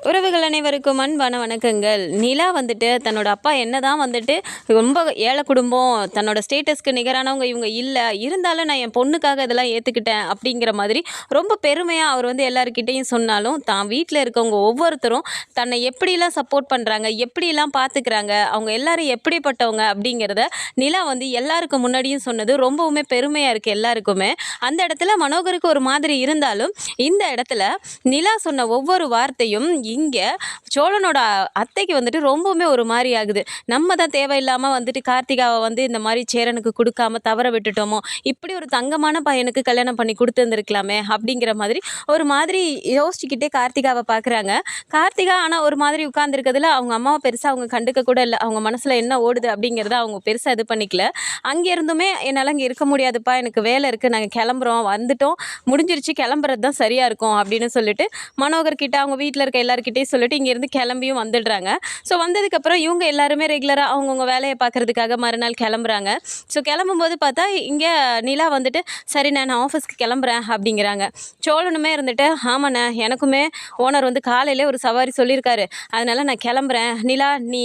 உறவுகள் அனைவருக்கும் அன்பான வணக்கங்கள். நிலா வந்துட்டு தன்னோட அப்பா என்னதான் வந்துட்டு ரொம்ப ஏழை குடும்பம், தன்னோட ஸ்டேட்டஸ்க்கு நிகரானவங்க இவங்க இல்லை, இருந்தாலும் நான் என் பொண்ணுக்காக இதெல்லாம் ஏற்றுக்கிட்டேன் அப்படிங்கிற மாதிரி ரொம்ப பெருமையாக அவர் வந்து எல்லாருக்கிட்டையும் சொன்னாலும், தான் வீட்டில் இருக்கவங்க ஒவ்வொருத்தரும் தன்னை எப்படிலாம் சப்போர்ட் பண்ணுறாங்க, எப்படிலாம் பார்த்துக்கிறாங்க, அவங்க எல்லாரும் எப்படிப்பட்டவங்க அப்படிங்கிறத நிலா வந்து எல்லாருக்கும் முன்னாடியும் சொன்னது ரொம்பவுமே பெருமையாக இருக்குது எல்லாருக்குமே. அந்த இடத்துல மனோகருக்கு ஒரு மாதிரி இருந்தாலும், இந்த இடத்துல நிலா சொன்ன ஒவ்வொரு வார்த்தையும் இங்கே சோழனோட அத்தைக்கு வந்துட்டு ரொம்பவுமே ஒரு மாதிரி ஆகுது. நம்ம தான் தேவையில்லாமல் வந்துட்டு கார்த்திகாவை வந்து இந்த மாதிரி சேரனுக்கு கொடுக்காம தவற விட்டுட்டோமோ, இப்படி ஒரு தங்கமான பையனுக்கு கல்யாணம் பண்ணி கொடுத்துருந்துருக்கலாமே அப்படிங்கிற மாதிரி ஒரு மாதிரி யோசிச்சுக்கிட்டே கார்த்திகாவை பார்க்குறாங்க. கார்த்திகா ஆனால் ஒரு மாதிரி உட்கார்ந்துருக்கிறதுல அவங்க அம்மாவை பெருசாக அவங்க கண்டுக்க கூட இல்லை. அவங்க மனசில் என்ன ஓடுது அப்படிங்கிறத அவங்க பெருசாக இது பண்ணிக்கல. அங்கே இருந்துமே என்னால் அங்கே இருக்க முடியாதுப்பா, எனக்கு வேலை இருக்குது, நாங்கள் கிளம்புறோம், வந்துட்டோம், முடிஞ்சிருச்சு, கிளம்புறது தான் சரியாக இருக்கும் அப்படின்னு சொல்லிட்டு மனோகர் கிட்ட அவங்க வீட்டில் இருக்க எல்லாருக்கிட்டையும் சொல்லிட்டு இங்கேருந்து கிளம்பியும் வந்துடுறாங்க. ஸோ வந்ததுக்கப்புறம் இவங்க எல்லாருமே ரெகுலராக அவங்கவுங்க வேலையை பார்க்குறதுக்காக மறுநாள் கிளம்புறாங்க. ஸோ கிளம்பும்போது பார்த்தா இங்கே நிலா வந்துட்டு சரி நான் ஆஃபீஸ்க்கு கிளம்புறேன் அப்படிங்கிறாங்க. சோழனுமே இருந்துட்டு ஆமாண்ணே, எனக்குமே ஓனர் வந்து காலையிலே ஒரு சவாரி சொல்லியிருக்காரு, அதனால நான் கிளம்புறேன். நிலா நீ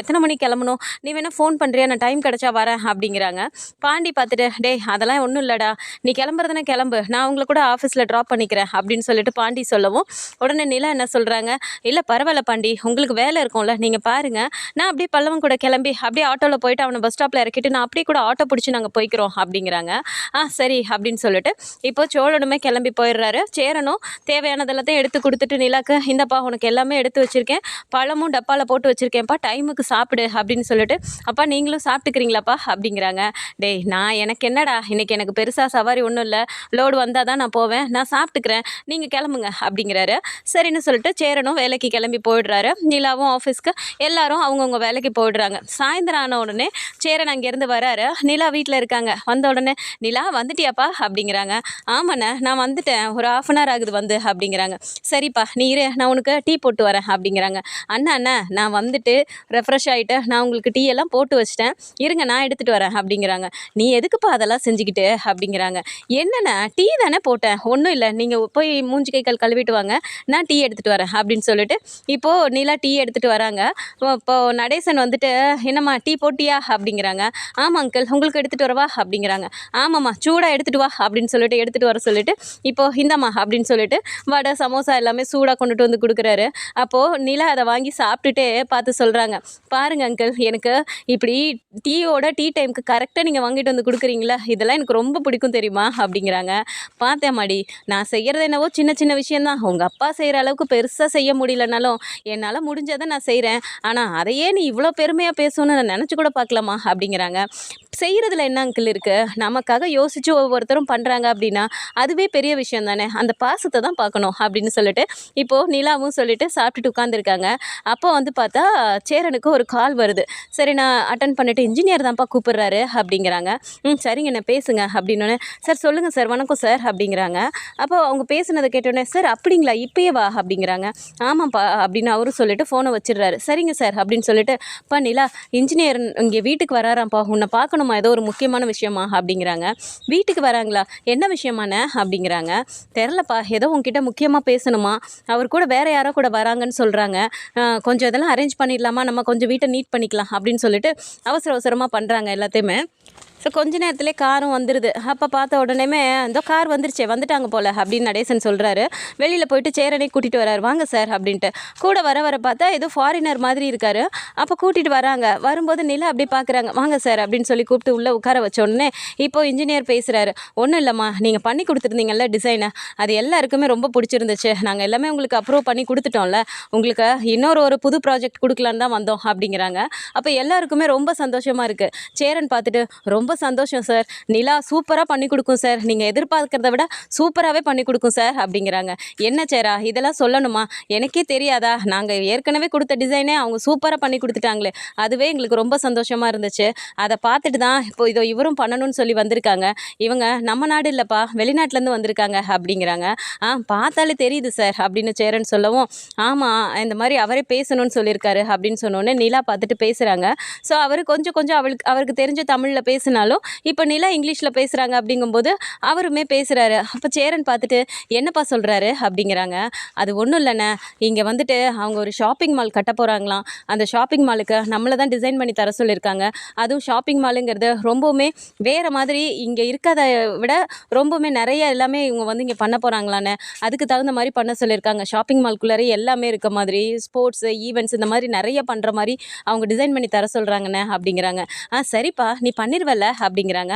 எத்தனை மணிக்கு கிளம்பணும், நீ வேணால் ஃபோன் பண்ணுறியா, நான் டைம் கிடச்சா வரேன் அப்படிங்கிறாங்க. பாண்டி பார்த்துட்டு டேய் அதெல்லாம் ஒன்றும் இல்லைடா, நீ கிளம்புறதுனா கிளம்பு, நான் உங்களை கூட ஆஃபீஸில் ட்ராப் பண்ணிக்கிறேன் அப்படின்னு சொல்லிட்டு பாண்டி சொல்லவும் உடனே நிலா என்ன சொல்கிறாங்க, இல்லை பரவாயில்ல பாண்டி, உங்களுக்கு வேலை இருக்கும்ல, நீங்கள் பாருங்கள், நான் அப்படியே பல்லவன் கூட கிளம்பி அப்படியே ஆட்டோவில் போயிட்டு அவனை பஸ் ஸ்டாப்பில் இறக்கிட்டு நான் அப்படியே கூட ஆட்டோ பிடிச்சி நாங்கள் போய்க்கிறோம் அப்படிங்கிறாங்க. சரி அப்படின்னு சொல்லிட்டு இப்போ சோழனுமே கிளம்பி போயிடுறாரு. சேரனும் தேவையானதெல்லாத்தையும் எடுத்து கொடுத்துட்டு நிலாக்கு இந்தப்பா உனக்கு எல்லாமே எடுத்து வச்சுருக்கேன், பழமும் டப்பாவில் போட்டு வச்சுருக்கேன்ப்பா, டைமுக்கு சாப்பிடு அப்படின்னு சொல்லிட்டு அப்பா நீங்களும் சாப்பிட்டுக்கிறீங்களாப்பா அப்படிங்கிறாங்க. டேய் நான் எனக்கு என்னடா, இன்றைக்கி எனக்கு பெருசாக சவாரி ஒன்றும் இல்லை, லோடு வந்தால் தான் நான் போவேன், நான் சாப்பிட்டுக்கிறேன், நீங்கள் கிளம்புங்க அப்படிங்கிறாரு. சரின்னு சொல்லிட்டு சேரனும் வேலைக்கு கிளம்பி போயிடுறாரு. நிலாவும் ஆஃபீஸ்க்கு எல்லாரும் அவங்கவுங்க வேலைக்கு போயிடுறாங்க. சாயந்தரம் ஆன உடனே சேரன் அங்கேருந்து வராரு. நிலா வீட்டில் இருக்காங்க. வந்த உடனே நிலா வந்துட்டியாப்பா அப்படிங்கிறாங்க. ஆமாண்ணே நான் வந்துட்டேன், ஒரு 1/2 ஆகுது வந்து அப்படிங்கிறாங்க. சரிப்பா நீ இரு, நான் உனக்கு டீ போட்டு வரேன் அப்படிங்கிறாங்க. அண்ணா நான் வந்துட்டு ரெஃப்ரெஷ் ஆகிட்டு நான் உங்களுக்கு டீ எல்லாம் போட்டு வச்சிட்டேன், இருங்க நான் எடுத்துகிட்டு வரேன் அப்படிங்கிறாங்க. நீ எதுக்குப்பா அதெல்லாம் செஞ்சுக்கிட்டு அப்படிங்கிறாங்க. என்னண்ணா டீ தானே போட்டேன், ஒன்றும் இல்லை, நீங்கள் போய் மூஞ்சி கை கால் கழுவிட்டு வாங்க, நான் டீ எடுத்துகிட்டு வரேன் அப்படின்னு சொல்லிட்டு இப்போது நிலா டீ எடுத்துகிட்டு வராங்க. இப்போது நடேசன் வந்துட்டு என்னம்மா டீ போட்டியா அப்படிங்கிறாங்க. ஆமாம் அங்கிள் உங்களுக்கு எடுத்துகிட்டு வரவா அப்படிங்கிறாங்க. ஆமாம்மா சூடாக எடுத்துகிட்டு வா அப்படின்னு சொல்லிட்டு எடுத்துகிட்டு வர சொல்லிட்டு இப்போது இந்தம்மா அப்படின்னு சொல்லிட்டு வடை சமோசா எல்லாமே சூடாக கொண்டுட்டு வந்து கொடுக்குறாரு. அப்போது நிலா அதை வாங்கி சாப்பிட்டுட்டே பார்த்து சொல்கிறாங்க, பாருங்கள் அங்கிள், எனக்கு இப்படி டீ டைமுக்கு கரெக்டாக நீங்கள் வாங்கிட்டு வந்து கொடுக்குறீங்களா, இதெல்லாம் எனக்கு ரொம்ப பிடிக்கும் தெரியுமா அப்படிங்கிறாங்க. பார்த்தேன் மாடி, நான் செய்கிறது என்னவோ சின்ன சின்ன விஷயந்தான், உங்கள் அப்பா செய்கிற அளவுக்கு பெருசாக செய்ய முடியலனாலும் என்னால் முடிஞ்சதை நான் செய்கிறேன், ஆனால் அதையே நீ இவ்வளோ பெருமையாக பேசணும்னு நான் நினச்சி கூட பார்க்கலாமா அப்படிங்கிறாங்க. செய்கிறதுல என்ன அங்கிள் இருக்குது, நமக்காக யோசித்து ஒவ்வொருத்தரும் பண்ணுறாங்க அப்படின்னா அதுவே பெரிய விஷயம் தானே, அந்த பாசத்தை தான் பார்க்கணும் அப்படின்னு சொல்லிட்டு இப்போது நிலாவும் சொல்லிட்டு சாப்பிட்டுட்டு உட்காந்துருக்காங்க. அப்போ வந்து பார்த்தா சேரனுக்கு ஒரு கால் வருது. சரி நான் அட்டன் பண்ணிவிட்டு இன்ஜினியர் தான்ப்பா கூப்பிட்றாரு அப்படிங்கிறாங்க. சரிங்க நான் பேசுங்க அப்படின்னோடனே சார் சொல்லுங்கள் சார், வணக்கம் சார் அப்படிங்கிறாங்க. அப்போ அவங்க பேசுனதை கேட்டோடனே சார் அப்படிங்களா இப்பயே வா அப்படிங்கிறாங்க. ஆமாம்ப்பா அப்படின்னு அவரும் சொல்லிட்டு ஃபோனை வச்சிடுறாரு. சரிங்க சார் அப்படின்னு சொல்லிட்டு நிலா இன்ஜினியர் இங்கே வீட்டுக்கு வராராம்ப்பா, உன்னை பார்க்கணுமா, ஏதோ ஒரு முக்கியமான விஷயமா அப்படிங்கிறாங்க. வீட்டுக்கு வராங்களா, என்ன விஷயமாண்ணே அப்படிங்கிறாங்க. தெரிலப்பா, ஏதோ உங்ககிட்ட முக்கியமாக பேசணுமா, அவர் கூட வேறு யாரோ கூட வராங்கன்னு சொல்கிறாங்க, கொஞ்சம் இதெல்லாம் அரேஞ்ச் பண்ணிடலாமா, நம்ம கொஞ்சம் வீட்டை நீட் பண்ணிக்கலாம் அப்படின்னு சொல்லிட்டு அவசர அவசரமாக பண்ணுறாங்க எல்லாத்தையுமே. ஸோ கொஞ்ச நேரத்துலேயே காரும் வந்துடுது. அப்போ பார்த்த உடனேமே இந்த கார் வந்துட்டாங்க போல் அப்படின்னு நடேசன் சொல்கிறாரு. வெளியில் போயிட்டு சேரனே கூட்டிகிட்டு வராரு. வாங்க சார் அப்படின்ட்டு கூட வர பார்த்தா ஏதோ ஃபாரினர் மாதிரி இருக்கார். அப்போ கூட்டிகிட்டு வராங்க. வரும்போது நிலா அப்படி பார்க்குறாங்க. வாங்க சார் அப்படின்னு சொல்லி கூப்பிட்டு உள்ளே உட்கார வச்ச உடனே இப்போது இன்ஜினியர் பேசுகிறாரு. ஒன்றும் இல்லைம்மா, நீங்கள் பண்ணி கொடுத்துருந்தீங்கல்ல டிசைனை, அது எல்லாருக்குமே ரொம்ப பிடிச்சிருந்துச்சு, நாங்கள் எல்லாமே உங்களுக்கு அப்ரூவ் பண்ணி கொடுத்துட்டோம்ல, உங்களுக்கு இன்னொரு புது ப்ராஜெக்ட் கொடுக்கலான்னு தான் வந்தோம் அப்படிங்கிறாங்க. அப்போ எல்லாருக்குமே ரொம்ப சந்தோஷமாக இருக்குது. சேரன் பார்த்துட்டு ரொம்ப சந்தோஷம் சார், நிலா சூப்பராக பண்ணி கொடுக்கும் சார், நீங்கள் எதிர்பார்க்கறத விட சூப்பராகவே பண்ணி கொடுக்கும் சார் அப்படிங்கிறாங்க. என்ன சேரா இதெல்லாம் சொல்லணுமா, எனக்கே தெரியாதா, நாங்கள் ஏற்கனவே கொடுத்த டிசைனே அவங்க சூப்பராக பண்ணி கொடுத்துட்டாங்களே, அதுவே எங்களுக்கு ரொம்ப சந்தோஷமாக இருந்துச்சு, அதை பார்த்துட்டு தான் இப்போ இதோ இவரும் பண்ணணும்னு சொல்லி வந்திருக்காங்க, இவங்க நம்ம நாடு இல்லைப்பா வெளிநாட்டிலேருந்து வந்திருக்காங்க அப்படிங்கிறாங்க. பார்த்தாலே தெரியுது சார் அப்படின்னு சேரன் சொல்லவும், ஆமாம் இந்த மாதிரி அவரே பேசணும்னு சொல்லியிருக்காரு அப்படின்னு சொன்னோன்னே நிலா பார்த்துட்டு பேசுகிறாங்க. ஸோ அவர் கொஞ்சம் அவருக்கு தெரிஞ்ச தமிழில் பேசினாலும் அப்படின்னாலும் இப்போ நிலா இங்கிலீஷில் பேசுகிறாங்க அப்படிங்கும்போது அவருமே பேசுகிறாரு. அப்போ சேரன் பார்த்துட்டு என்னப்பா சொல்கிறாரு அப்படிங்கிறாங்க. அது ஒன்றும் இல்லைண்ணே, இங்கே வந்துட்டு அவங்க ஒரு ஷாப்பிங் மால் கட்ட போகிறாங்களாம். அந்த ஷாப்பிங் மாலுக்கு நம்மளை தான் டிசைன் பண்ணி தர சொல்லியிருக்காங்க. அதுவும் ஷாப்பிங் மாலுங்கிறது ரொம்பவுமே வேறு மாதிரி இங்கே இருக்கிறத விட ரொம்பவுமே நிறைய எல்லாமே இவங்க வந்து இங்கே பண்ண போகிறாங்களாண்ணே. அதுக்கு தகுந்த மாதிரி பண்ண சொல்லியிருக்காங்க. ஷாப்பிங் மால்குள்ளாரே எல்லாமே இருக்க மாதிரி ஸ்போர்ட்ஸு ஈவெண்ட்ஸ் இந்த மாதிரி நிறைய பண்ணுற மாதிரி அவங்க டிசைன் பண்ணி தர சொல்கிறாங்கண்ணே அப்படிங்கிறாங்க. சரிப்பா நீ பண்ணிடுவல்ல அப்படிங்கிறாங்க.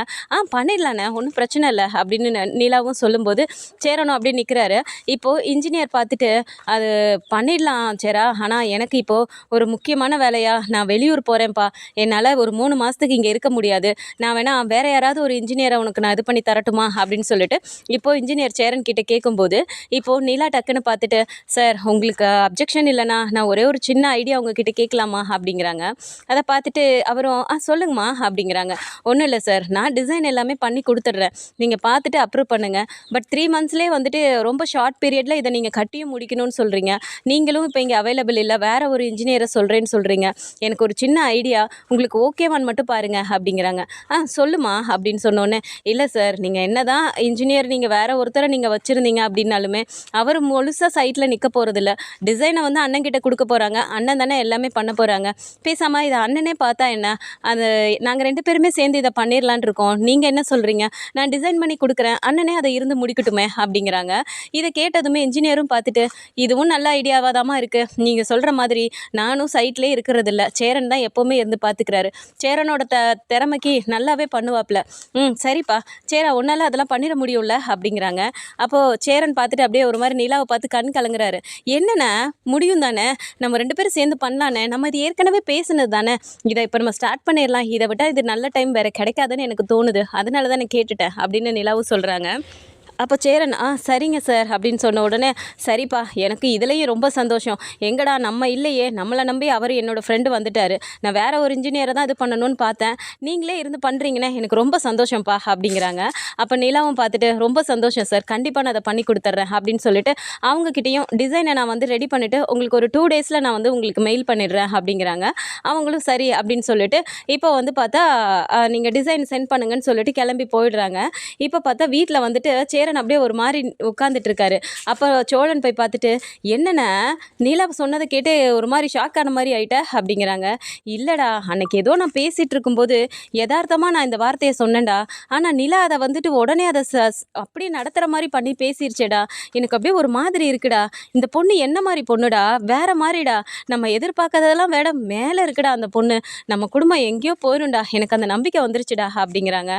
பண்ணிடலாண்ணே, ஒன்றும் பிரச்சனை இல்லை அப்படின்னு நிலாவும் சொல்லும்போது சேரனும் அப்படியே நிற்கிறாரு. இப்போது இன்ஜினியர் பார்த்துட்டு அது பண்ணிடலாம் சேரா, ஆனால் எனக்கு இப்போது ஒரு முக்கியமான வேலையாக நான் வெளியூர் போகிறேன்ப்பா, என்னால் ஒரு 3 மாதத்துக்கு இங்கே இருக்க முடியாது, நான் வேணா வேறு யாராவது ஒரு இன்ஜினியரை உனக்கு நான் இது பண்ணி தரட்டுமா அப்படின்னு சொல்லிட்டு இப்போது இன்ஜினியர் சேரன் கிட்டே கேட்கும்போது இப்போது நிலா டக்குன்னு பார்த்துட்டு சார் உங்களுக்கு அப்ஜெக்ஷன் இல்லைனா நான் ஒரே ஒரு சின்ன ஐடியா உங்ககிட்ட கேட்கலாமா அப்படிங்கிறாங்க. அதை பார்த்துட்டு அவரும் சொல்லுங்கம்மா அப்படிங்கிறாங்க. ஒன்றும் இல்லை சார், நான் டிசைன் எல்லாமே பண்ணி கொடுத்துட்றேன், நீங்கள் பார்த்துட்டு அப்ரூவ் பண்ணுங்கள். பட் 3 மந்த்ஸ்லேயே வந்துட்டு ரொம்ப ஷார்ட் பீரியடில் இதை நீங்கள் கட்டியும் முடிக்கணும்னு சொல்கிறீங்க. நீங்களும் இப்போ இங்கே அவைலபிள் இல்லை, வேறு ஒரு இன்ஜினியரை சொல்கிறேன்னு சொல்கிறீங்க. எனக்கு ஒரு சின்ன ஐடியா, உங்களுக்கு ஓகேவான்னு மட்டும் பாருங்கள் அப்படிங்கிறாங்க. சொல்லுமா அப்படின்னு சொன்னோன்னே, இல்லை சார் நீங்கள் என்ன தான் இன்ஜினியர் நீங்கள் வேறு ஒருத்தரை நீங்கள் வச்சுருந்தீங்க அப்படின்னாலுமே அவர் முழுசாக சைட்டில் நிற்க போகிறதில்ல. டிசைனை வந்து அண்ணன் கிட்ட கொடுக்க போகிறாங்க, அண்ணன் தானே எல்லாமே பண்ண போகிறாங்க. பேசாமல் இதை அண்ணனே பார்த்தா என்ன, அது நாங்கள் 2 பேருமே சேர்ந்து இதை பண்ணிடலான் இருக்கோம், நீங்கள் என்ன சொல்கிறீங்க, நான் டிசைன் பண்ணி கொடுக்குறேன், அண்ணனே அதை இருந்து முடிக்கட்டுமே அப்படிங்கிறாங்க. இதை கேட்டதுமே இன்ஜினியரும் பார்த்துட்டு இதுவும் நல்ல ஐடியாவாக தாம்மா இருக்குது, நீங்கள் சொல்கிற மாதிரி நானும் சைட்லேயே இருக்கிறதில்ல, சேரன் தான் எப்போவுமே இருந்து பார்த்துக்கிறாரு, சேரனோட திறமைக்கு நல்லாவே பண்ணுவாப்ல. சரிப்பா சேரா உன்னால் அதெல்லாம் பண்ணிட முடியும்ல அப்படிங்கிறாங்க. அப்போது சேரன் பார்த்துட்டு அப்படியே ஒரு மாதிரி நிலாவை பார்த்து கண் கலங்குறாரு. என்னண்ணே முடியும் தானே, நம்ம 2 பேரும் சேர்ந்து பண்ணலானே, நம்ம இது ஏற்கனவே பேசுனது தானே, இதை இப்போ நம்ம ஸ்டார்ட் பண்ணிடலாம், இதை விட்டால் இது நல்ல டைம் வேறு கிடைக்காதுன்னு எனக்கு தோணுது, அதனால தான் நான் கேட்டுட்டேன் அப்படின்னு நிலாவும் சொல்கிறாங்க. அப்போ சேரன் சரிங்க சார் அப்படின்னு சொன்ன உடனே, சரிப்பா எனக்கு இதுலேயும் ரொம்ப சந்தோஷம், எங்கடா நம்ம இல்லையே, நம்மளை நம்பி அவர் என்னோடய ஃப்ரெண்டு வந்துட்டார், நான் வேறு ஒரு இன்ஜினியரை தான் இது பண்ணணும்னு பார்த்தேன், நீங்களே இருந்து பண்ணுறீங்கண்ணே, எனக்கு ரொம்ப சந்தோஷம்ப்பா அப்படிங்கிறாங்க. அப்போ நிலாவும் பார்த்துட்டு ரொம்ப சந்தோஷம் சார், கண்டிப்பாக நான் அதை பண்ணி கொடுத்துட்றேன் அப்படின்னு சொல்லிட்டு அவங்கக்கிட்டேயும் டிசைனை நான் வந்து ரெடி பண்ணிவிட்டு உங்களுக்கு ஒரு 2 டேஸில் நான் வந்து உங்களுக்கு மெயில் பண்ணிடுறேன் அப்படிங்கிறாங்க. அவங்களும் சரி அப்படின்னு சொல்லிட்டு இப்போ வந்து பார்த்தா நீங்கள் டிசைன் சென்ட் பண்ணுங்கன்னு சொல்லிட்டு கிளம்பி போயிடுறாங்க. இப்போ பார்த்தா வீட்டில் வந்துட்டு சேரன் அப்படியே ஒரு மாதிரி உட்காந்துட்டு இருக்காரு. அப்போ சோழன் போய் பார்த்துட்டு என்னென்ன நீலா சொன்னதை கேட்டு ஒரு மாதிரி ஷாக் ஆன மாதிரி ஆயிட்ட அப்படிங்கிறாங்க. இல்லைடா, அன்னைக்கு ஏதோ நான் பேசிகிட்டு இருக்கும்போது யதார்த்தமாக நான் இந்த வார்த்தையை சொன்னேன்டா, ஆனால் நிலா அதை வந்துட்டு உடனே அதை அப்படியே நடத்துகிற மாதிரி பண்ணி பேசிருச்சேடா, எனக்கு அப்படியே ஒரு மாதிரி இருக்குடா, இந்த பொண்ணு என்ன மாதிரி பொண்ணுடா, வேற மாதிரிடா, நம்ம எதிர்பார்க்காததெல்லாம் வேட மேலே இருக்குடா அந்த பொண்ணு, நம்ம குடும்பம் எங்கேயோ போயிடும்டா, எனக்கு அந்த நம்பிக்கை வந்துருச்சுடா அப்படிங்கிறாங்க.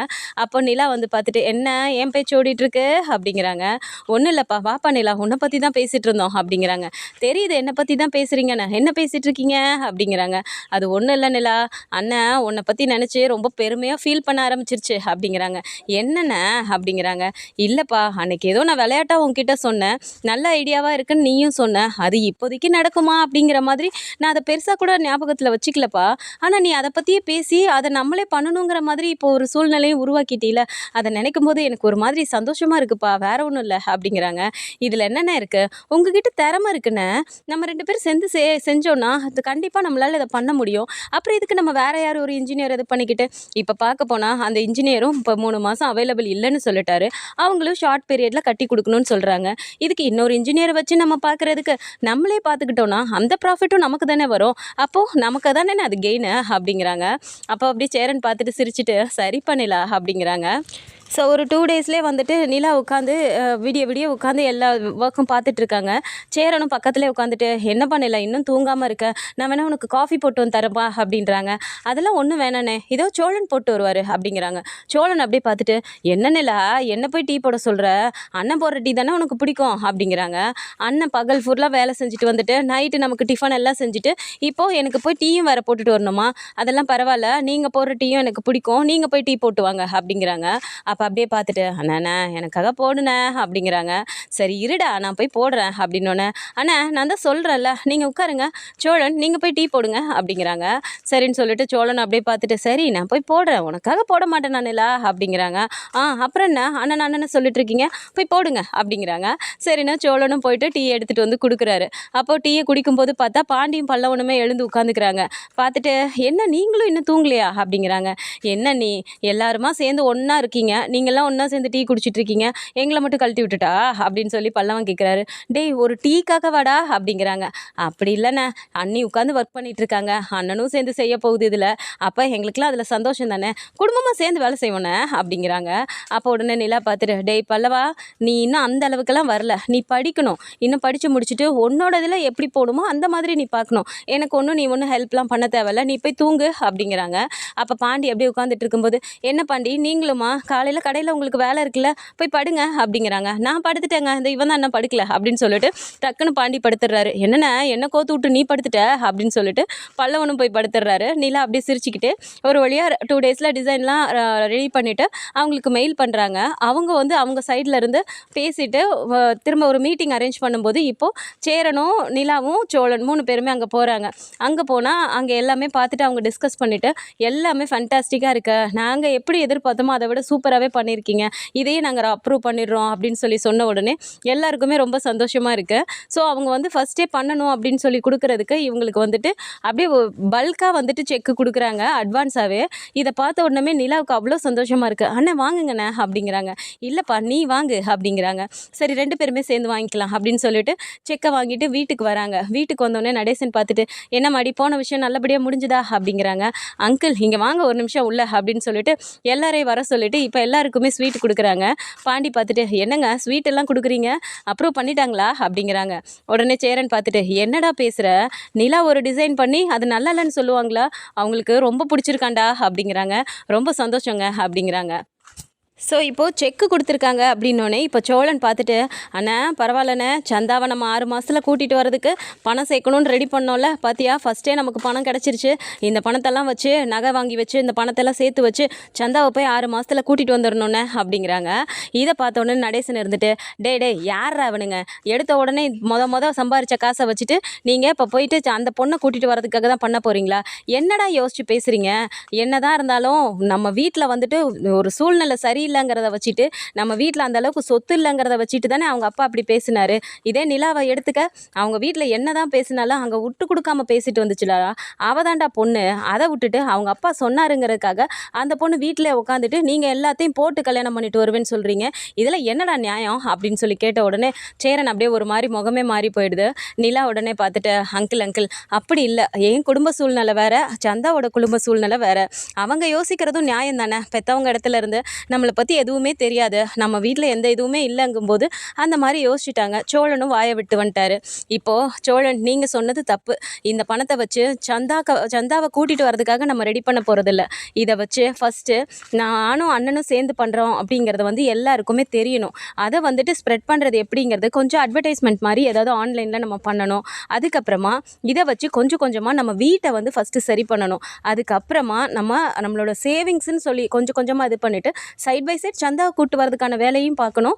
அப்போ நிலா வந்து பார்த்துட்டு என்ன ஏன் பேச்சு ஓடிட்டுருக்கு அப்படிங்கிறாங்க. ஒன்றும் இல்லைப்பா, வாப்பா நிலா, உன்னை பற்றி தான் பேசிகிட்டு இருந்தோம் அப்படிங்கிறாங்க. தெரியுது என்னை பற்றி தான் பேசுகிறீங்கண்ணே, என்ன பேசிகிட்டு இருக்கீங்க அப்படிங்கிறாங்க. அது ஒன்றும் இல்லை நிலா, அண்ணன் உன்னை பற்றி நினச்சி ரொம்ப பெருமையாக ஃபீல் பண்ண ஆரம்பிச்சிருச்சு அப்படிங்கிறாங்க. என்னண்ணே அப்படிங்கிறாங்க. இல்லைப்பா, அன்றைக்கி ஏதோ நான் விளையாட்டாக உங்ககிட்ட சொன்னேன், நல்ல ஐடியாவாக இருக்குன்னு நீயும் சொன்ன, அது இப்போதைக்கு நடக்குமா அப்படிங்கிற மாதிரி நான் அதை பெருசாக கூட ஞாபகத்தில் வச்சுக்கலப்பா, ஆனால் நீ அதை பற்றியே பேசி அதை நம்மளே பண்ணணுங்கிற மாதிரி இப்போ ஒரு சூழ்நிலையும் உருவாக்கிட்டீல, அதை நினைக்கும் போது எனக்கு ஒரு மாதிரி சந்தோஷமாக இருக்குப்பா, வேற ஒன்றும் இல்லை அப்படிங்கிறாங்க. இதில் என்னென்ன இருக்குது, உங்ககிட்ட திறமை இருக்குன்னு நம்ம 2 பேரும் சேர்ந்து செஞ்சோன்னா அது கண்டிப்பாக நம்மளால் இதை பண்ண முடியும், அப்புறம் இதுக்கு நம்ம வேறு யார் ஒரு இன்ஜினியர் இது பண்ணிக்கிட்டு, இப்போ பார்க்க போனால் அந்த இன்ஜினியரும் இப்போ 3 மாதம் அவைலபிள் இல்லைன்னு சொல்லிட்டாரு, அவங்களும் ஷார்ட் பீரியடில் கட்டி கொடுக்கணும்னு சொல்கிறாங்க, இதுக்கு இன்னொரு இன்ஜினியரை வச்சு நம்ம பார்க்குறதுக்கு நம்மளே பார்த்துக்கிட்டோன்னா அந்த ப்ராஃபிட்டும் நமக்கு தானே வரும், அப்போது நமக்கு தானே அது கெயின் அப்படிங்கிறாங்க. அப்போ அப்படியே சேரன் பார்த்துட்டு சிரிச்சுட்டு சரி பண்ணிலா அப்படிங்கிறாங்க. ஸோ ஒரு 2 டேஸ்லேயே வந்துட்டு நிலா உட்காந்து விடிய உட்காந்து எல்லா ஒர்க்கும் பார்த்துட்ருக்காங்க. சேரனும் பக்கத்துலேயே உட்காந்துட்டு என்ன பண்ணல இன்னும் தூங்காமல் இருக்க, நான் வேணா உனக்கு காஃபி போட்டு வந்து தரப்பா அப்படின்றாங்க. அதெல்லாம் ஒன்றும் வேணாண்ணே, இதோ சோழன் போட்டு வருவார் அப்படிங்கிறாங்க. சோழன் அப்படியே பார்த்துட்டு என்ன நிலா என்ன போய் டீ போட சொல்கிற, அண்ணன் போடுற டீ தானே உனக்கு பிடிக்கும் அப்படிங்கிறாங்க. அண்ணன் பகல் ஃபுல்லாக வேலை செஞ்சுட்டு வந்துட்டு நைட்டு நமக்கு டிஃபன் எல்லாம் செஞ்சுட்டு இப்போது எனக்கு போய் டீயும் வேறு போட்டுட்டு வரணுமா, அதெல்லாம் பரவாயில்ல, நீங்கள் போடுற டீயும் எனக்கு பிடிக்கும், நீங்கள் போய் டீ போட்டு வாங்க அப்படிங்கிறாங்க. அப்போ அப்படியே பார்த்துட்டு அண்ணா எனக்காக உனக்காக போடுனே அப்படிங்கிறாங்க. சரி இருடா நான் போய் போடுறேன் அப்படின்னோடனே, அண்ணா நான் தான் சொல்கிறேன்ல நீங்கள் உட்காருங்க, சோழன் நீங்கள் போய் டீ போடுங்க அப்படிங்கிறாங்க. சரின்னு சொல்லிட்டு சோழன் அப்படியே பார்த்துட்டு, சரி நான் போய் போடுறேன், உனக்காக போட மாட்டேன் நானுலா அப்படிங்கிறாங்க. அப்புறம் என்ன அண்ணன் அண்ணன்னு சொல்லிட்டு இருக்கீங்க, போய் போடுங்க அப்படிங்கிறாங்க. சரிண்ணா சோழனும் போயிட்டு டீ எடுத்துகிட்டு வந்து கொடுக்குறாரு. அப்போது டீயை குடிக்கும்போது பார்த்தா பாண்டியும் பல்லவனுமே எழுந்து உட்காந்துக்கிறாங்க. பார்த்துட்டு, என்ன நீங்களும் இன்னும் தூங்கலையா அப்படிங்கிறாங்க. என்ன நீ எல்லாருமா சேர்ந்து ஒன்றா இருக்கீங்க, நீங்கள்லாம் ஒன்றா சேர்ந்து டீ குடிச்சிட்டு இருக்கீங்க, எங்களை மட்டும் கழட்டி விட்டுட்டா அப்படின்னு சொல்லி பல்லவன் கேட்குறாரு. டேய் ஒரு டீக்காக வாடா அப்படிங்கிறாங்க. அப்படி இல்லைண்ணே, அண்ணி உட்காந்து ஒர்க் பண்ணிட்டு இருக்காங்க, அண்ணனும் சேர்ந்து செய்ய போகுது இதில், அப்போ எங்களுக்குலாம் அதில் சந்தோஷம் தானே, குடும்பமாக சேர்ந்து வேலை செய்வோண்ணே அப்படிங்கிறாங்க. அப்போ உடனே நிலா பார்த்துட்டு, டேய் பல்லவா நீ இன்னும் அந்த அளவுக்கெல்லாம் வரல, நீ படிக்கணும், இன்னும் படித்து முடிச்சுட்டு உன்னோட இதில் எப்படி போகணுமோ அந்த மாதிரி நீ பார்க்கணும், எனக்கு ஒன்றும் நீ ஒன்றும் ஹெல்ப்லாம் பண்ண தேவையில்ல, நீ போய் தூங்கு அப்படிங்கிறாங்க. அப்போ பாண்டி அப்படியே உட்காந்துட்டு இருக்கும்போது, என்ன பாண்டி நீங்களுமா காலையில் கடையில் உங்களுக்கு வேலை இருக்குல்ல, போய் படுங்க அப்படிங்கிறாங்க. நான் படுத்துட்டேங்க, இந்த இவன் தான் என்ன படுக்கல அப்படின்னு சொல்லிட்டு டக்குன்னு பாண்டி படுத்துடுறாரு. என்னென்ன என்ன கோத்து விட்டு நீ படுத்துட்ட அப்படின்னு சொல்லிட்டு பல்லவனும் போய் படுத்துடுறாரு. நிலா அப்படியே சிரிச்சுக்கிட்டு ஒரு வழியாக 2 டேஸில் டிசைன்லாம் ரெடி பண்ணிவிட்டு அவங்களுக்கு மெயில் பண்ணுறாங்க. அவங்க வந்து அவங்க சைடில் இருந்து பேசிட்டு திரும்ப ஒரு மீட்டிங் அரேஞ்ச் பண்ணும்போது இப்போது சேரனும் நிலாவும் சோழன் 3 பேருமே அங்கே போகிறாங்க. அங்கே போனால் அங்கே எல்லாமே பார்த்துட்டு அவங்க டிஸ்கஸ் பண்ணிவிட்டு, எல்லாமே ஃபண்டாஸ்டிக்காக இருக்கு, நாங்கள் எப்படி எதிர்பார்த்தோமோ அதை விட சூப்பராகவே பண்ணியிருக்கீங்க, இதையே நாங்கள் அப்ரூவ் பண்ணிடுறோம் அப்படின்னு சொல்லி சொன்ன உடனே எல்லாருக்குமே ரொம்ப சந்தோஷமாக இருக்குது. ஸோ அவங்க வந்து ஃபஸ்ட்டே பண்ணணும் அப்படின்னு சொல்லி கொடுக்குறதுக்கு இவங்களுக்கு வந்துட்டு அப்படியே பல்காக வந்துட்டு செக்கு கொடுக்குறாங்க அட்வான்ஸாகவே. இதை பார்த்த உடனே நிலாவுக்கு அவ்வளோ சந்தோஷமாக இருக்குது. அண்ணன் வாங்குங்கண்ணே அப்படிங்கிறாங்க. இல்லைப்பா நீ வாங்கு அப்படிங்கிறாங்க. சரி 2 பேருமே சேர்ந்து வாங்கிக்கலாம் அப்படின்னு சொல்லிட்டு செக்கை வாங்கிட்டு வீட்டுக்கு வராங்க. வீட்டுக்கு வந்தோடனே நடேசன் பார்த்துட்டு, என்ன மாடி போன விஷயம் நல்லபடியாக முடிஞ்சுதா அப்படிங்கிறாங்க. அங்கிள் இங்கே வாங்க ஒரு நிமிஷம் உள்ள அப்படின்னு சொல்லிட்டு எல்லாரையும் வர சொல்லிட்டு இப்போ எல்லாருக்குமே ஸ்வீட் கொடுக்குறாங்க. பாண்டி பார்த்துட்டு, என்னங்க ஸ்வீட் எல்லாம் கொடுக்குறீங்க, அப்ரூவ் பண்ணிட்டாங்களா அப்படிங்கிறாங்க. உடனே சேரன் பார்த்துட்டு, என்னடா பேசுகிற, நிலா ஒரு டிசைன் பண்ணி அது நல்லா இல்லைன்னு சொல்லுவாங்களா, அவங்களுக்கு ரொம்ப பிடிச்சிருக்காண்டா அப்படிங்கிறாங்க. ரொம்ப சந்தோஷங்க அப்படிங்கிறாங்க. ஸோ இப்போது செக்கு கொடுத்துருக்காங்க அப்படின்னோடனே இப்போ சோழன் பார்த்துட்டு, அண்ணா பரவாயில்லண்ணே, சந்தாவை நம்ம 6 மாதத்தில் கூட்டிகிட்டு வரதுக்கு பணம் சேர்க்கணுன்னு ரெடி பண்ணோம்ல, பார்த்தியா ஃபஸ்ட்டே நமக்கு பணம் கிடச்சிருச்சு, இந்த பணத்தெல்லாம் வச்சு நகை வாங்கி வச்சு இந்த பணத்தெல்லாம் சேர்த்து வச்சு சந்தாவை போய் 6 மாதத்தில் கூட்டிகிட்டு வந்துடணுண்ணே அப்படிங்கிறாங்க. இதை பார்த்த உடனே நடேசன் இருந்துட்டு, டே யாரா அவனுங்க, எடுத்த உடனே மொத சம்பாரித்த காசை வச்சுட்டு நீங்கள் இப்போ போயிட்டு அந்த பொண்ணை கூட்டிகிட்டு வரதுக்காக தான் பண்ண போகிறீங்களா, என்னடா யோசிச்சு பேசுகிறீங்க, என்ன தான் இருந்தாலும் நம்ம வீட்டில் வந்துட்டு ஒரு சூழ்நிலை சரி இல்லைங்கிறத வச்சுட்டு, நம்ம வீட்டில் அந்த அளவுக்கு சொத்து இல்லைங்கிறத வச்சுட்டு தானே அவங்க அப்பா அப்படி பேசினாரு. இதே நிலாவை எடுத்துக்க, அவங்க வீட்டில் என்ன தான் பேசினாலும் அங்கே விட்டு கொடுக்காம பேசிட்டு வந்துச்சுலா, அவ தாண்டா பொண்ணு, அதை விட்டுட்டு அவங்க அப்பா சொன்னாருங்கிறதுக்காக அந்த பொண்ணு வீட்டில் உட்காந்துட்டு நீங்கள் எல்லாத்தையும் போட்டு கல்யாணம் பண்ணிட்டு வருவேன்னு சொல்கிறீங்க, இதில் என்னடா நியாயம் அப்படின்னு சொல்லி கேட்ட உடனே சேரன் அப்படியே ஒரு மாதிரி முகமே மாறி போயிடுது. நிலா உடனே பார்த்துட்டு, அங்கிள் அப்படி இல்லை, என் குடும்ப சூழ்நிலை வேறு, சந்தாவோட குடும்ப சூழ்நிலை வேறு, அவங்க யோசிக்கிறதும் நியாயம் தானே, பெற்றவங்க இடத்துல இருந்து நம்மளை பற்றி எதுவுமே தெரியாது, நம்ம வீட்டில் எந்த இதுவுமே இல்லைங்கும்போது அந்த மாதிரி யோசிச்சுட்டாங்க. சோழனும் வாயை விட்டு வந்துட்டாரு. இப்போது சோழன், நீங்கள் சொன்னது தப்பு, இந்த பணத்தை வச்சு சந்தாவை கூட்டிகிட்டு வரதுக்காக நம்ம ரெடி பண்ண போகிறதில்ல, இதை வச்சு ஃபஸ்ட்டு நானும் அண்ணனும் சேர்ந்து பண்ணுறோம் அப்படிங்கிறத வந்து எல்லாருக்குமே தெரியணும், அதை வந்துட்டு ஸ்ப்ரெட் பண்ணுறது எப்படிங்கிறது கொஞ்சம் அட்வர்டைஸ்மெண்ட் மாதிரி ஏதாவது ஆன்லைனில் நம்ம பண்ணணும், அதுக்கப்புறமா இதை வச்சு கொஞ்சம் கொஞ்சமாக நம்ம வீட்டை வந்து ஃபஸ்ட்டு சரி பண்ணணும், அதுக்கப்புறமா நம்மளோட சேவிங்ஸ்ன்னு சொல்லி கொஞ்சம் கொஞ்சமாக இது பண்ணிவிட்டு சைட் பை சைட் சந்தாவை கூட்டு வரதுக்கான வேலையும் பார்க்கணும்,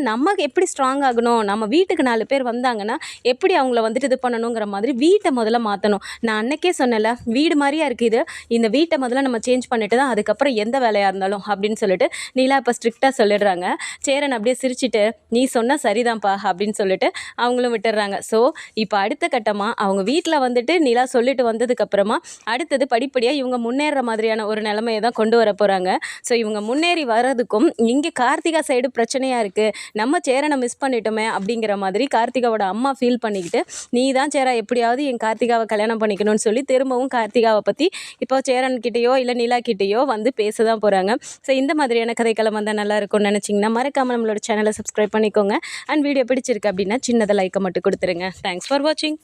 நம்ம எப்படி ஸ்ட்ராங் ஆகணும், நம்ம வீட்டுக்கு 4 பேர் வந்தாங்கன்னா எப்படி அவங்கள வந்துட்டு இது பண்ணணுங்கிற மாதிரி வீட்டை முதல்ல மாற்றணும். நான் அன்னைக்கே சொன்னல, வீடு மாதிரியா இருக்குது இது, இந்த வீட்டை முதல்ல நம்ம சேஞ்ச் பண்ணிட்டு தான் அதுக்கப்புறம் எந்த வேலையாக இருந்தாலும் அப்படின்னு சொல்லிட்டு நிலா இப்போ ஸ்ட்ரிக்டாக சொல்லிடுறாங்க. சேரன் அப்படியே சிரிச்சிட்டு, நீ சொன்னால் சரிதான்ப்பா அப்படின்னு சொல்லிட்டு அவங்களும் விட்டுடுறாங்க. ஸோ இப்போ அடுத்த கட்டமாக அவங்க வீட்டில் வந்துட்டு நிலா சொல்லிட்டு வந்ததுக்கப்புறமா அடுத்தது படிப்படியாக இவங்க முன்னேற மாதிரியான ஒரு நிலைமையை தான் கொண்டு வர போகிறாங்க. ஸோ இவங்க முன்னேறி வரதுக்கும் இங்கே கார்த்திகா சைடு பிரச்சனையாக இருக்குது, நம்ம சேரனை மிஸ் பண்ணிட்டோமே அப்படிங்கிற மாதிரி கார்த்திகாவோட அம்மா ஃபீல் பண்ணிக்கிட்டு, நீ தான் சேரா எப்படியாவது என் கார்த்திகாவை கல்யாணம் பண்ணிக்கணும்னு சொல்லி திரும்பவும் கார்த்திகாவை பற்றி இப்போ சேரன்கிட்டேயோ இல்லை நிலா கிட்டேயோ வந்து பேச தான் போகிறாங்க. ஸோ இந்த மாதிரியான கதைக்களம் வந்தால் நல்லா இருக்கும்னு நினச்சிங்கன்னா மறக்காமல் நம்மளோட சேனலை சப்ஸ்கிரைப் பண்ணிக்கோங்க. அண்ட் வீடியோ பிடிச்சிருக்கு அப்படின்னா சின்னதை லைக்கை மட்டும் கொடுத்துருங்க. தேங்க்ஸ் ஃபார் வாட்சிங்.